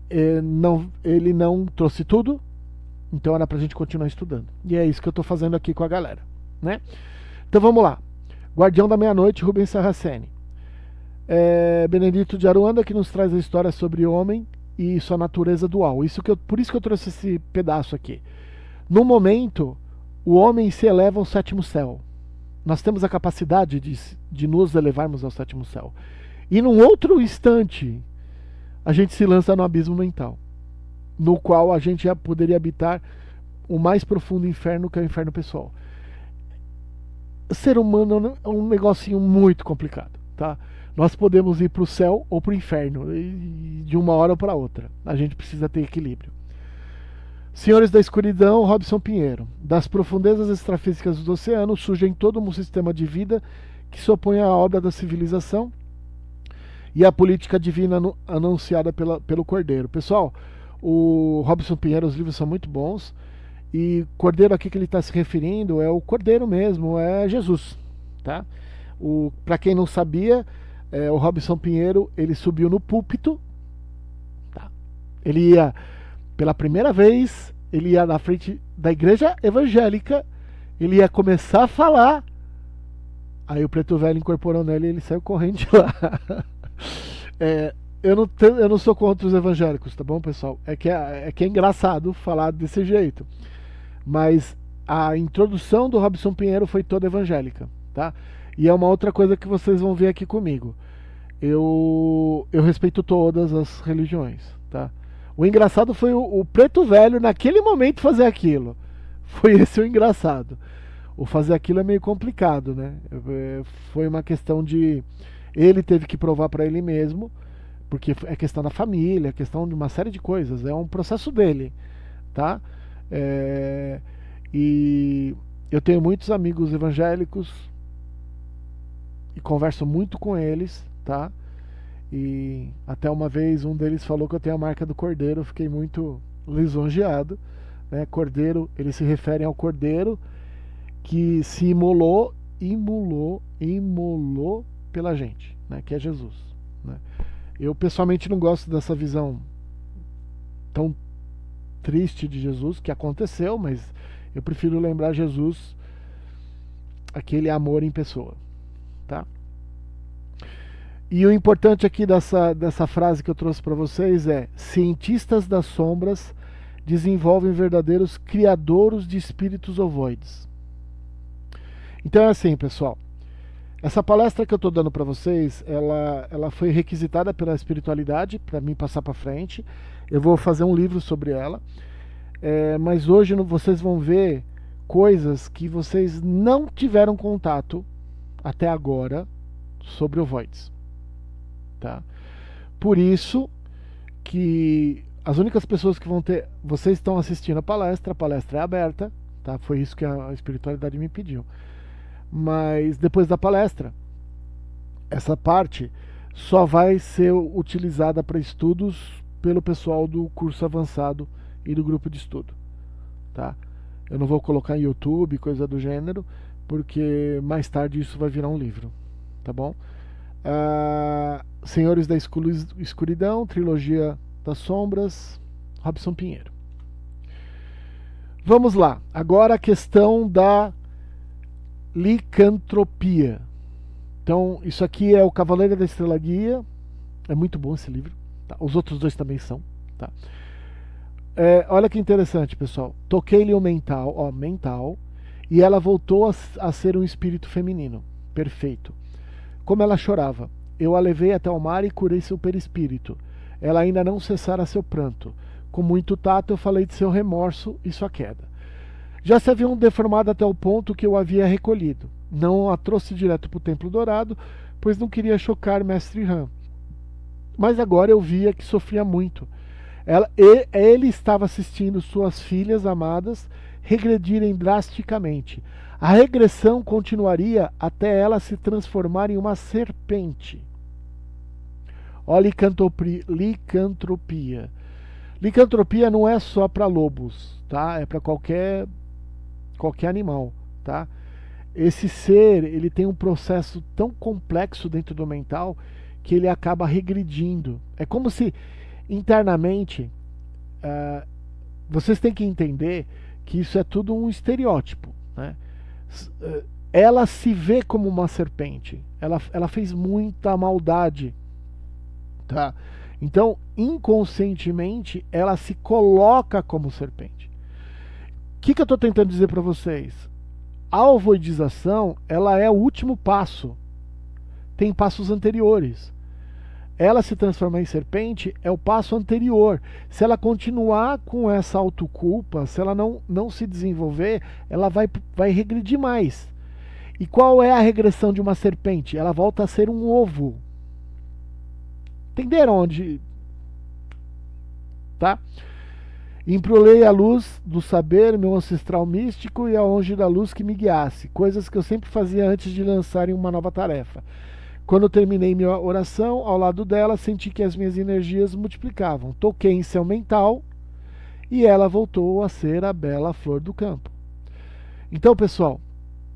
Ele não trouxe tudo, então era pra gente continuar estudando, e é isso que eu tô fazendo aqui com a galera, né? Então vamos lá. Guardião da Meia-Noite, Rubens Saraceni. Benedito de Aruanda, que nos traz a história sobre o homem e sua natureza dual. Por isso que eu trouxe esse pedaço aqui. No momento, o homem se eleva ao 7º céu. Nós temos a capacidade de nos elevarmos ao 7º céu. E num outro instante, a gente se lança no abismo mental, no qual a gente já poderia habitar o mais profundo inferno, que é o inferno pessoal. O ser humano é um negocinho muito complicado, tá? Nós podemos ir para o céu ou para o inferno, de uma hora para outra. A gente precisa ter equilíbrio. Senhores da Escuridão, Robson Pinheiro. Das profundezas extrafísicas do oceano surge todo um sistema de vida que se opõe à obra da civilização e à política divina anunciada pelo Cordeiro. Pessoal, o Robson Pinheiro, os livros são muito bons. E Cordeiro aqui que ele está se referindo é o Cordeiro mesmo, é Jesus, tá? Para quem não sabia, o Robson Pinheiro, ele subiu no púlpito, tá? Ele ia, pela primeira vez, ele ia na frente da igreja evangélica, ele ia começar a falar, aí o Preto Velho incorporou nele e ele saiu correndo de lá. Eu não sou contra os evangélicos, tá bom, pessoal? É que é engraçado falar desse jeito. Mas a introdução do Robson Pinheiro foi toda evangélica, tá? E é uma outra coisa que vocês vão ver aqui comigo. Eu respeito todas as religiões, tá? O engraçado foi o Preto Velho naquele momento fazer aquilo. Foi esse o engraçado. O fazer aquilo é meio complicado, né? Foi uma questão de... Ele teve que provar para ele mesmo, porque é questão da família, é questão de uma série de coisas. É um processo dele, tá? E eu tenho muitos amigos evangélicos e converso muito com eles, tá? E até uma vez um deles falou que eu tenho a marca do Cordeiro, eu fiquei muito lisonjeado, né? Cordeiro, eles se referem ao Cordeiro que se imolou imolou pela gente, né, que é Jesus, né? Eu pessoalmente não gosto dessa visão tão triste de Jesus, que aconteceu, mas eu prefiro lembrar Jesus, aquele amor em pessoa, tá? E o importante aqui dessa frase que eu trouxe para vocês é: cientistas das sombras desenvolvem verdadeiros criadouros de espíritos ovoides. Então é assim, pessoal. Essa palestra que eu estou dando para vocês, ela foi requisitada pela espiritualidade para mim passar para frente. Eu vou fazer um livro sobre ela. Mas hoje vocês vão ver coisas que vocês não tiveram contato até agora sobre ovoides. Tá? Por isso que as únicas pessoas que vão ter... Vocês estão assistindo a palestra é aberta. Tá? Foi isso que a espiritualidade me pediu. Mas depois da palestra, essa parte só vai ser utilizada para estudos pelo pessoal do curso avançado e do grupo de estudo, tá? Eu não vou colocar em YouTube, coisa do gênero, porque mais tarde isso vai virar um livro, tá bom? Senhores da Escuridão, Trilogia das Sombras, Robson Pinheiro. Vamos lá, agora a questão da licantropia. Então, isso aqui é o Cavaleiro da Estrela Guia. É muito bom esse livro, tá? Os outros dois também são, tá? Olha que interessante, pessoal. Toquei-lhe o mental, e ela voltou a ser um espírito feminino. Perfeito. Como ela chorava. Eu a levei até o mar e curei seu perispírito. Ela ainda não cessara seu pranto. Com muito tato eu falei de seu remorso e sua queda. Já se haviam deformado até o ponto que eu havia recolhido. Não a trouxe direto para o Templo Dourado, pois não queria chocar Mestre Han. Mas agora eu via que sofria muito. Ele estava assistindo suas filhas amadas regredirem drasticamente. A regressão continuaria até ela se transformar em uma serpente. Ó, licantropia. Licantropia não é só para lobos, tá? É para qualquer animal, tá? Esse ser, ele tem um processo tão complexo dentro do mental que ele acaba regredindo. É como se internamente vocês têm que entender que isso é tudo um estereótipo, né? Ela se vê como uma serpente. Ela fez muita maldade, tá? Então, inconscientemente, ela se coloca como serpente. O que eu estou tentando dizer para vocês? A ovoidização, ela é o último passo. Tem passos anteriores. Ela se transformar em serpente é o passo anterior. Se ela continuar com essa autoculpa, se ela não se desenvolver, ela vai regredir mais. E qual é a regressão de uma serpente? Ela volta a ser um ovo. Entenderam onde? Tá? Emprulei a luz do saber, meu ancestral místico, e a onde da luz que me guiasse, coisas que eu sempre fazia antes de lançar em uma nova tarefa. Quando terminei minha oração, ao lado dela, senti que as minhas energias multiplicavam. Toquei em seu mental e ela voltou a ser a bela flor do campo. Então, pessoal,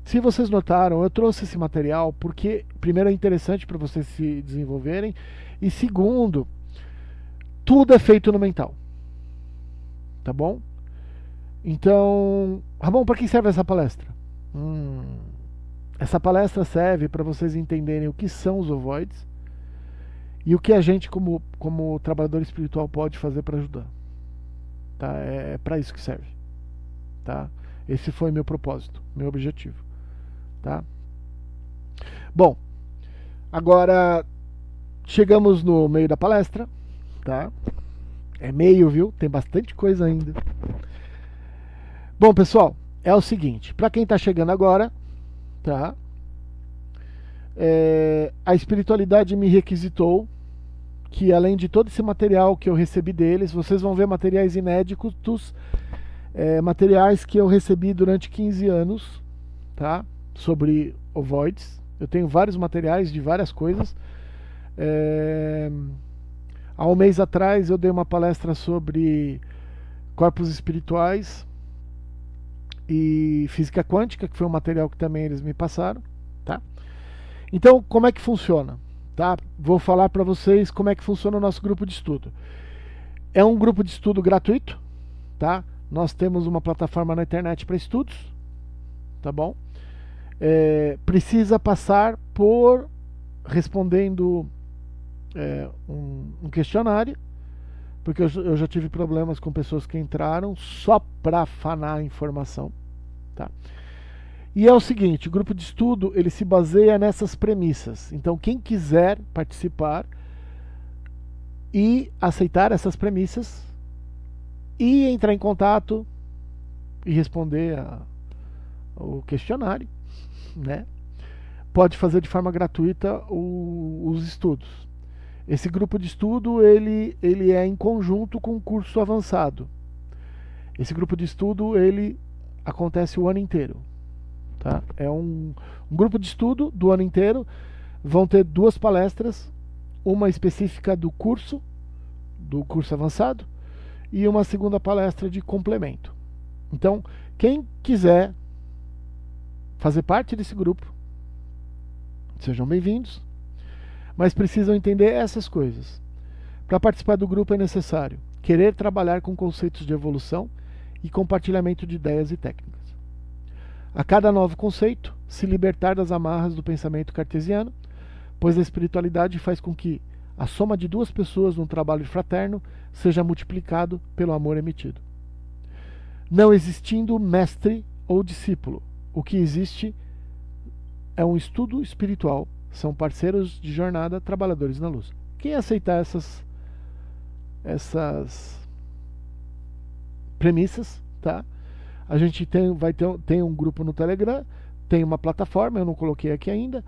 se vocês notaram, eu trouxe esse material porque, primeiro, é interessante para vocês se desenvolverem, e segundo, tudo é feito no mental. Tá bom? Então, Ramon, para que serve essa palestra? Essa palestra serve para vocês entenderem o que são os ovoides e o que a gente, como trabalhador espiritual, pode fazer para ajudar. Tá? É para isso que serve. Tá? Esse foi meu propósito, meu objetivo. Tá? Bom, agora chegamos no meio da palestra. Tá? É meio, viu? Tem bastante coisa ainda. Bom, pessoal, é o seguinte. Para quem está chegando agora, tá? A espiritualidade me requisitou que, além de todo esse material que eu recebi deles, vocês vão ver materiais inéditos, materiais que eu recebi durante 15 anos, tá? Sobre ovoides. Eu tenho vários materiais de várias coisas. Há um mês atrás eu dei uma palestra sobre corpos espirituais e física quântica, que foi um material que também eles me passaram, tá? Então, como é que funciona? Tá? Vou falar para vocês como é que funciona o nosso grupo de estudo. É um grupo de estudo gratuito, tá? Nós temos uma plataforma na internet para estudos, tá bom? Precisa passar por respondendo um questionário, porque eu já tive problemas com pessoas que entraram só para afanar a informação, tá? E é o seguinte, o grupo de estudo ele se baseia nessas premissas. Então, quem quiser participar e aceitar essas premissas e entrar em contato e responder o questionário, né? Pode fazer de forma gratuita os estudos. Esse grupo de estudo ele é em conjunto com o curso avançado. Esse grupo de estudo ele acontece o ano inteiro. Tá? É um grupo de estudo do ano inteiro. Vão ter 2 palestras, uma específica do curso avançado e uma segunda palestra de complemento. Então, quem quiser fazer parte desse grupo, sejam bem-vindos, mas precisam entender essas coisas. Para participar do grupo é necessário querer trabalhar com conceitos de evolução e compartilhamento de ideias e técnicas. A cada novo conceito, se libertar das amarras do pensamento cartesiano, pois a espiritualidade faz com que a soma de 2 pessoas num trabalho fraterno seja multiplicado pelo amor emitido. Não existindo mestre ou discípulo, o que existe é um estudo espiritual, são parceiros de jornada, trabalhadores na luz. Quem aceitar essas premissas, tá? A gente tem um grupo no Telegram, tem uma plataforma, eu não coloquei aqui ainda.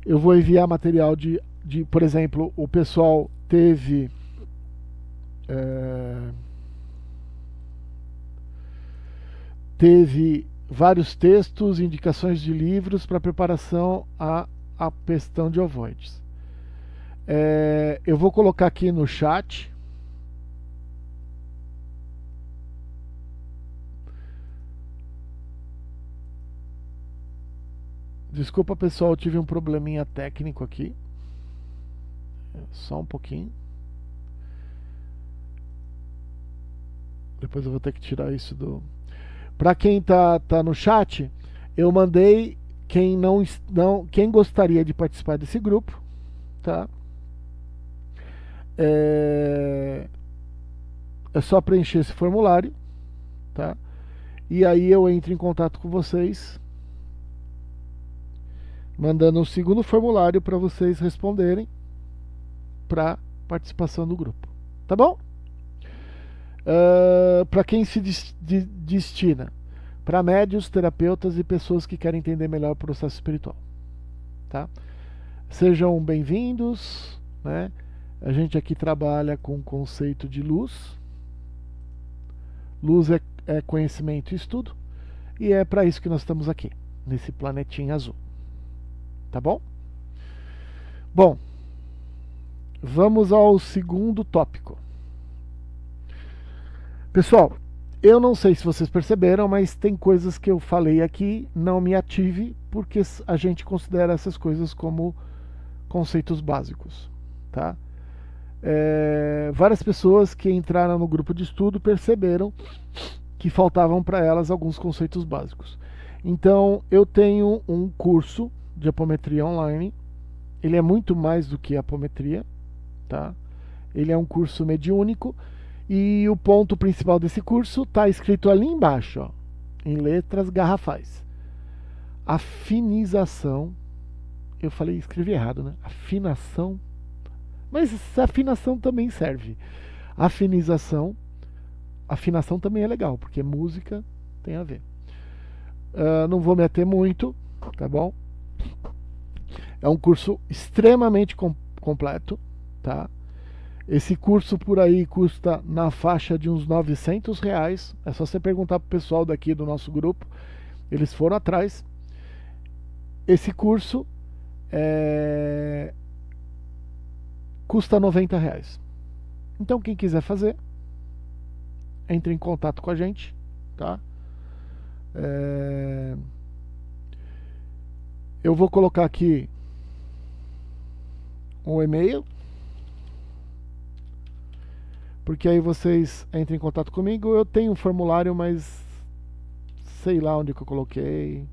Eu vou enviar material por exemplo, o pessoal teve vários textos, indicações de livros para preparação à questão de ovoides. Eu vou colocar aqui no chat. Desculpa, pessoal, eu tive um probleminha técnico aqui. Só um pouquinho. Depois eu vou ter que tirar isso do... Para quem tá no chat, eu mandei quem gostaria de participar desse grupo, tá? É só preencher esse formulário, tá? E aí eu entro em contato com vocês, mandando um segundo formulário para vocês responderem para participação do grupo, tá bom? Para quem se destina? Para médios, terapeutas e pessoas que querem entender melhor o processo espiritual, tá? Sejam bem-vindos, né? A gente aqui trabalha com o conceito de luz. Luz é conhecimento e estudo, e é para isso que nós estamos aqui, nesse planetinha azul, tá bom? Bom, vamos ao segundo tópico. Pessoal, eu não sei se vocês perceberam, mas tem coisas que eu falei aqui, não me ative, porque a gente considera essas coisas como conceitos básicos, tá? Várias pessoas que entraram no grupo de estudo perceberam que faltavam para elas alguns conceitos básicos. Então, eu tenho um curso de apometria online. Ele é muito mais do que apometria, tá? Ele é um curso mediúnico. E o ponto principal desse curso está escrito ali embaixo, ó, em letras garrafais. Afinização. Eu escrevi errado, né? Afinação. Mas afinação também serve. Afinação também é legal, porque música tem a ver. Não vou me ater muito, tá bom? É um curso extremamente completo, tá? Esse curso por aí custa na faixa de uns R$900. É só você perguntar pro pessoal daqui do nosso grupo. Eles foram atrás. Esse curso custa R$90. Então quem quiser fazer, entre em contato com a gente, tá? Eu vou colocar aqui um e-mail, porque aí vocês entram em contato comigo. Eu tenho um formulário, mas sei lá onde que eu coloquei.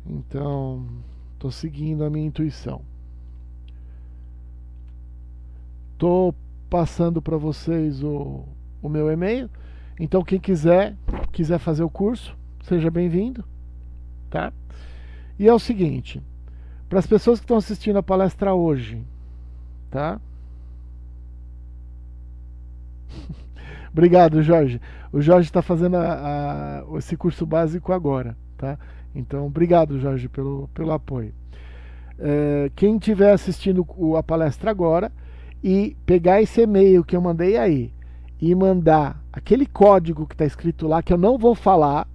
Então, tô seguindo a minha intuição. Tô passando para vocês o meu e-mail. Então, quem quiser fazer o curso, seja bem-vindo, tá? E é o seguinte, para as pessoas que estão assistindo a palestra hoje, tá? Obrigado, Jorge. O Jorge está fazendo esse curso básico agora, tá? Então, obrigado, Jorge, pelo apoio. Quem estiver assistindo a palestra agora e pegar esse e-mail que eu mandei aí e mandar aquele código que está escrito lá, que eu não vou falar,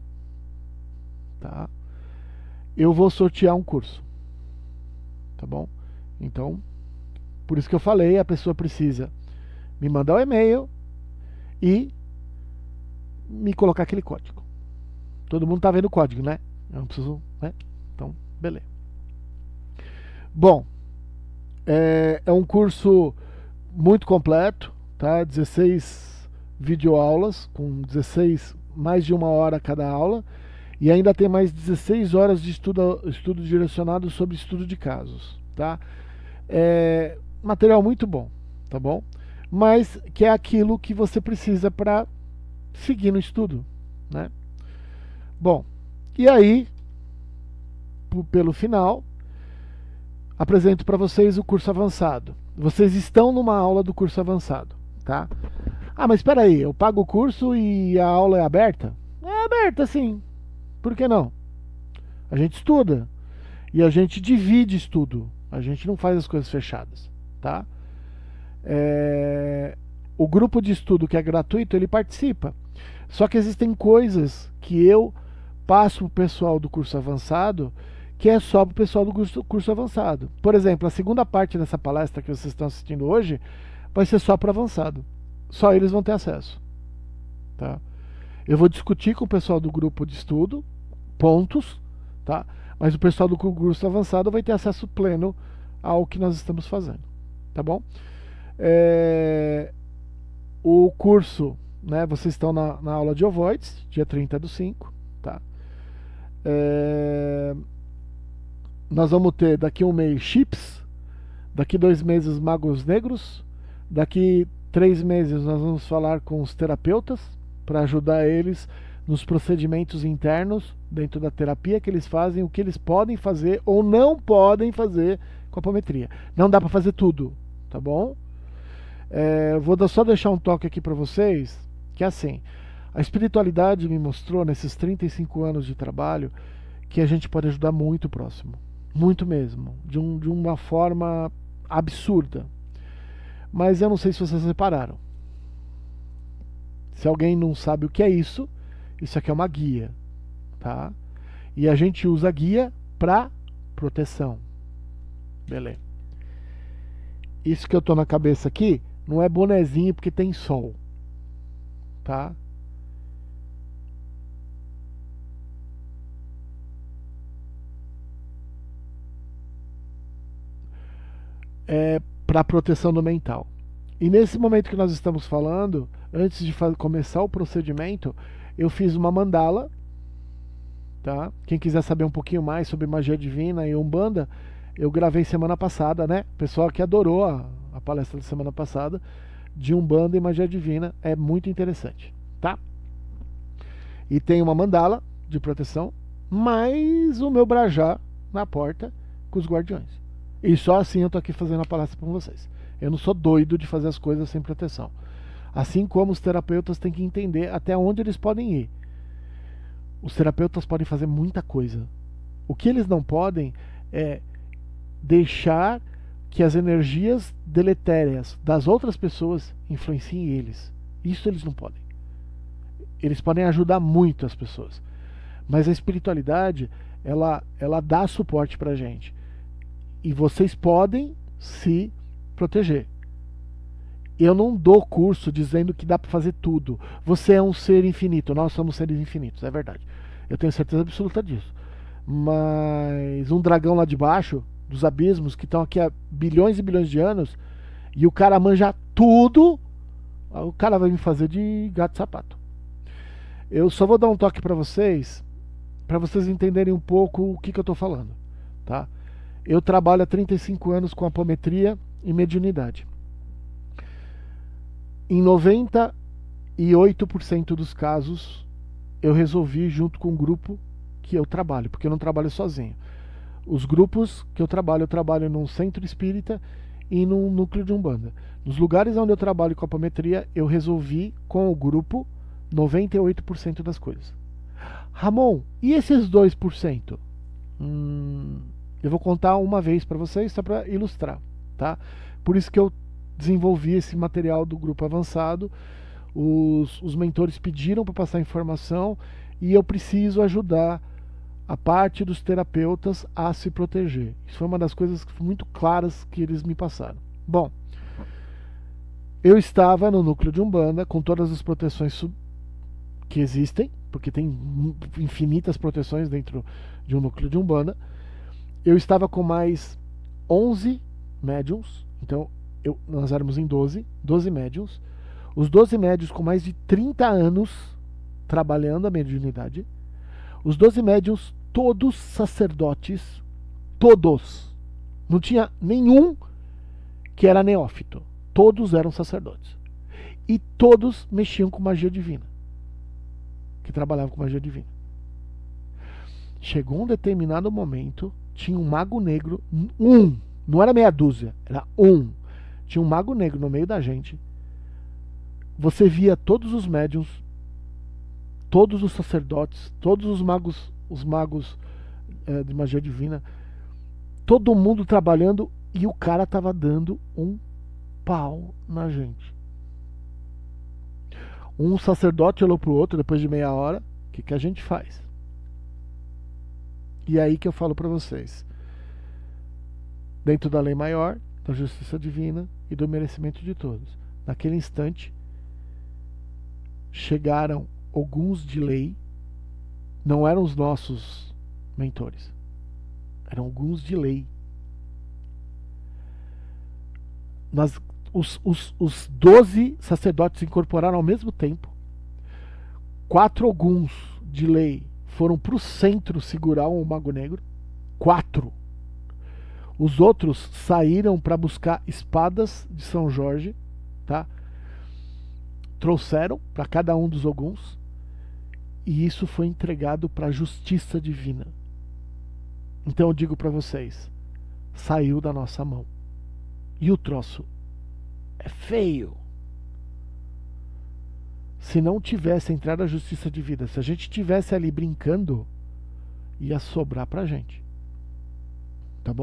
tá? Eu vou sortear um curso, tá bom? Então, por isso que eu falei, a pessoa precisa me mandar o e-mail e me colocar aquele código. Todo mundo tá vendo o código, né? Eu não preciso, né? Então, beleza. Bom, é um curso muito completo, tá? 16 videoaulas, com 16, mais de 1 hora cada aula, e ainda tem mais 16 horas de estudo direcionado sobre estudo de casos, tá? Material muito bom, tá bom? Mas que é aquilo que você precisa para seguir no estudo, né? Bom, e aí, pelo final, apresento para vocês o curso avançado. Vocês estão numa aula do curso avançado, tá? Ah, mas espera aí, eu pago o curso e a aula é aberta? É aberta, sim. Por que não? A gente estuda e a gente divide estudo. A gente não faz as coisas fechadas, tá? O grupo de estudo que é gratuito, ele participa. Só que existem coisas que eu passo para o pessoal do curso avançado que é só para o pessoal do curso avançado. Por exemplo, a segunda parte dessa palestra que vocês estão assistindo hoje vai ser só para avançado. Só eles vão ter acesso, tá? Eu vou discutir com o pessoal do grupo de estudo pontos, tá? Mas o pessoal do curso avançado vai ter acesso pleno ao que nós estamos fazendo, tá bom? O curso, né? Vocês estão na aula de ovoides, dia 30/5, tá? Nós vamos ter daqui 1 mês chips, daqui 2 meses magos negros, daqui 3 meses nós vamos falar com os terapeutas para ajudar eles nos procedimentos internos dentro da terapia que eles fazem, o que eles podem fazer ou não podem fazer com a apometria. Não dá para fazer tudo, tá bom? Vou só deixar um toque aqui para vocês, que é assim, a espiritualidade me mostrou nesses 35 anos de trabalho que a gente pode ajudar muito o próximo. Muito mesmo, de uma forma absurda. Mas eu não sei se vocês repararam. Se alguém não sabe o que é isso aqui é uma guia, tá? E a gente usa a guia para proteção. Beleza. Isso que eu tô na cabeça aqui não é bonezinho porque tem sol, tá? Para proteção do mental. E nesse momento que nós estamos falando, antes de começar o procedimento, eu fiz uma mandala, tá? Quem quiser saber um pouquinho mais sobre magia divina e Umbanda, eu gravei semana passada, né? O pessoal que adorou a palestra da semana passada de Umbanda e magia divina, é muito interessante, tá? E tem uma mandala de proteção, mais o meu brajá na porta com os guardiões. E só assim eu tô aqui fazendo a palestra com vocês. Eu não sou doido de fazer as coisas sem proteção. Assim como os terapeutas têm que entender até onde eles podem ir. Os terapeutas podem fazer muita coisa. O que eles não podem é deixar que as energias deletérias das outras pessoas influenciem eles. Isso eles não podem. Eles podem ajudar muito as pessoas. Mas a espiritualidade, ela dá suporte pra gente. E vocês podem se proteger. Eu não dou curso dizendo que dá para fazer tudo. Você é um ser infinito, nós somos seres infinitos, é verdade. Eu tenho certeza absoluta disso. mas um dragão lá de baixo, dos abismos, que estão aqui há bilhões e bilhões de anos, e o cara manja tudo, o cara vai me fazer de gato e sapato. Eu só vou dar um toque para vocês entenderem um pouco o que eu estou falando, tá? Eu trabalho há 35 anos com apometria e mediunidade. Em 98% dos casos, eu resolvi junto com o grupo que eu trabalho, porque eu não trabalho sozinho. Os grupos que eu trabalho num centro espírita e num núcleo de umbanda. Nos lugares onde eu trabalho com apometria, eu resolvi com o grupo 98% das coisas. Ramon, e esses 2%? Eu vou contar uma vez para vocês só para ilustrar, tá? Por isso que eu desenvolvi esse material do grupo avançado. Os mentores pediram para passar informação e eu preciso ajudar a parte dos terapeutas a se proteger. Isso foi uma das coisas muito claras que eles me passaram. Bom, eu estava no núcleo de Umbanda com todas as proteções que existem, porque tem infinitas proteções dentro de um núcleo de Umbanda. Eu estava com mais 11 médiums, então nós éramos em 12 médiums. Os 12 médiums com mais de 30 anos trabalhando a mediunidade. Os 12 médiums, todos sacerdotes, todos. Não tinha nenhum que era neófito. Todos eram sacerdotes. E todos mexiam com magia divina. Que trabalhavam com magia divina. Chegou um determinado momento, tinha um mago negro, não era meia dúzia, era um. Tinha um mago negro no meio da gente. Você via todos os médiuns, todos os sacerdotes, todos os magos de magia divina, todo mundo trabalhando e o cara tava dando um pau na gente. Um sacerdote olhou pro outro depois de meia hora, o que a gente faz? E é aí que eu falo para vocês, dentro da lei maior, da justiça divina e do merecimento de todos. Naquele instante, chegaram alguns de lei, não eram os nossos mentores, eram alguns de lei. Os 12 sacerdotes se incorporaram ao mesmo tempo. 4 alguns de lei foram para o centro segurar o Mago Negro. 4. Os outros saíram para buscar espadas de São Jorge, tá? Trouxeram para cada um dos alguns e isso foi entregado para a justiça divina. Então eu digo para vocês, saiu da nossa mão. E o troço é feio. Se não tivesse entrado a justiça divina, se a gente tivesse ali brincando, ia sobrar pra gente. Tá bom?